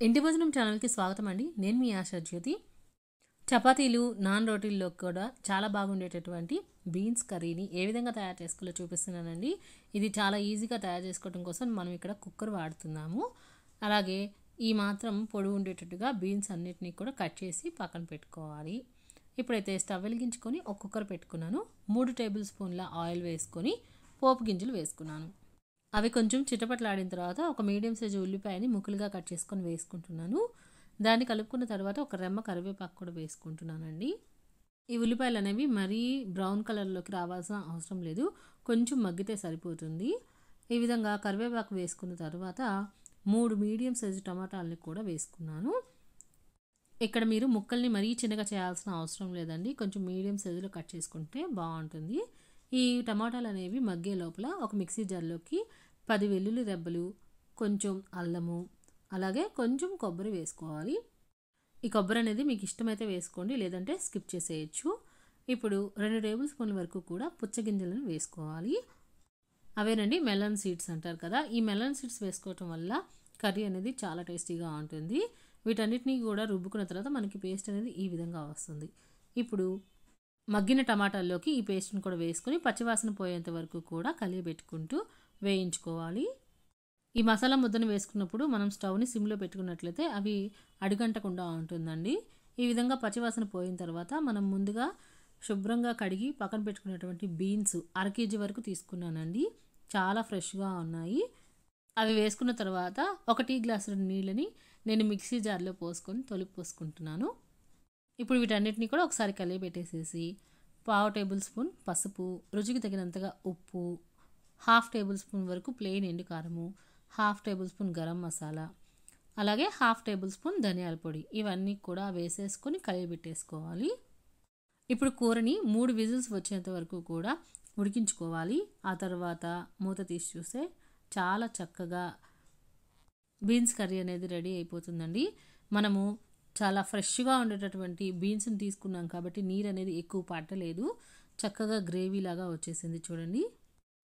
ఇంటి భోజనం ఛానల్కి స్వాగతం అండి. నేను మీ ఆశా జ్యోతి. చపాతీలు, నాన్ రోటీల్లో కూడా చాలా బాగుండేటటువంటి బీన్స్ కర్రీని ఏ విధంగా తయారు చేసుకోవాలో చూపిస్తున్నానండి. ఇది చాలా ఈజీగా తయారు చేసుకోవడం కోసం మనం ఇక్కడ కుక్కర్ వాడుతున్నాము. అలాగే ఈ మాత్రం పొడవు ఉండేటట్టుగా బీన్స్ అన్నిటినీ కూడా కట్ చేసి పక్కన పెట్టుకోవాలి. ఇప్పుడైతే స్టవ్ వెలిగించుకొని ఒక కుక్కర్ పెట్టుకున్నాను. 3 టేబుల్ స్పూన్ల ఆయిల్ వేసుకొని పోపు గింజలు వేసుకున్నాను. అవి కొంచెం చిటపట్లాడిన తర్వాత ఒక మీడియం సైజు ఉల్లిపాయని ముక్కలుగా కట్ చేసుకొని వేసుకుంటున్నాను. దాన్ని కలుపుకున్న తర్వాత ఒక రెమ్మ కరివేపాకు కూడా వేసుకుంటున్నానండి. ఈ ఉల్లిపాయలు అనేవి మరీ బ్రౌన్ కలర్లోకి రావాల్సిన అవసరం లేదు, కొంచెం మగ్గితే సరిపోతుంది. ఈ విధంగా కరివేపాకు వేసుకున్న తర్వాత 3 మీడియం సైజు టమాటాలని కూడా వేసుకున్నాను. ఇక్కడ మీరు ముక్కల్ని మరీ చిన్నగా చేయాల్సిన అవసరం లేదండి, కొంచెం మీడియం సైజులో కట్ చేసుకుంటే బాగుంటుంది. ఈ టమాటాలు అనేవి మగ్గే లోపల ఒక మిక్సీ జార్లోకి 10 వెల్లుల్లి రెబ్బలు, కొంచెం అల్లము, అలాగే కొంచెం కొబ్బరి వేసుకోవాలి. ఈ కొబ్బరి అనేది మీకు ఇష్టమైతే వేసుకోండి, లేదంటే స్కిప్ చేసేయచ్చు. ఇప్పుడు 2 టేబుల్ స్పూన్ల వరకు కూడా పుచ్చగింజలను వేసుకోవాలి. అవేనండి మెలన్ సీడ్స్ అంటారు కదా. ఈ మెలన్ సీడ్స్ వేసుకోవటం వల్ల కర్రీ అనేది చాలా టేస్టీగా ఉంటుంది. వీటన్నిటినీ కూడా రుబ్బుకున్న తర్వాత మనకి పేస్ట్ అనేది ఈ విధంగా వస్తుంది. ఇప్పుడు మగ్గిన టమాటాల్లోకి ఈ పేస్ట్ని కూడా వేసుకొని పచ్చివాసన పోయేంత వరకు కూడా కలియబెట్టుకుంటూ వేయించుకోవాలి. ఈ మసాలా ముద్దను వేసుకున్నప్పుడు మనం స్టవ్ని సిమ్లో పెట్టుకున్నట్లయితే అవి అడుగంటకుండా ఉంటుందండి. ఈ విధంగా పచ్చివాసన పోయిన తర్వాత మనం ముందుగా శుభ్రంగా కడిగి పక్కన పెట్టుకున్నటువంటి బీన్స్ 1/2 కేజీ వరకు తీసుకున్నానండి. చాలా ఫ్రెష్గా ఉన్నాయి. అవి వేసుకున్న తర్వాత 1 టీ గ్లాసుల నీళ్ళని నేను మిక్సీ జార్లో పోసుకొని తొలిపి పోసుకుంటున్నాను. ఇప్పుడు వీటన్నిటిని కూడా ఒకసారి కలియబెట్టేసేసి 1/2 టేబుల్ స్పూన్ పసుపు, రుచికి తగినంతగా ఉప్పు, 1/2 టేబుల్ స్పూన్ వరకు ప్లెయిన్ ఎండు కారము, 1/2 టేబుల్ స్పూన్ గరం మసాలా, అలాగే 1/2 టేబుల్ స్పూన్ ధనియాల పొడి, ఇవన్నీ కూడా వేసేసుకొని కలియబెట్టేసుకోవాలి. ఇప్పుడు కూరని 3 విజిల్స్ వచ్చేంత వరకు కూడా ఉడికించుకోవాలి. ఆ తర్వాత మూత తీసి చూస్తే చాలా చక్కగా బీన్స్ కర్రీ అనేది రెడీ అయిపోతుందండి. మనము చాలా ఫ్రెష్గా ఉండేటటువంటి బీన్స్ని తీసుకున్నాం కాబట్టి నీరు అనేది ఎక్కువ పట్టలేదు, చక్కగా గ్రేవీ లాగా వచ్చేసింది చూడండి.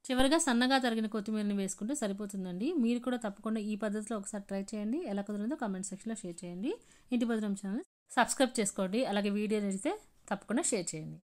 చివరిగా సన్నగా తరిగిన కొత్తిమీరని వేసుకుంటే సరిపోతుందండి. మీరు కూడా తప్పకుండా ఈ పద్ధతిలో ఒకసారి ట్రై చేయండి. ఎలా కుదిరిందో కామెంట్ సెక్షన్లో షేర్ చేయండి. ఇంటి భోజనం ఛానల్ సబ్స్క్రైబ్ చేసుకోండి. అలాగే వీడియో నచ్చితే తప్పకుండా షేర్ చేయండి.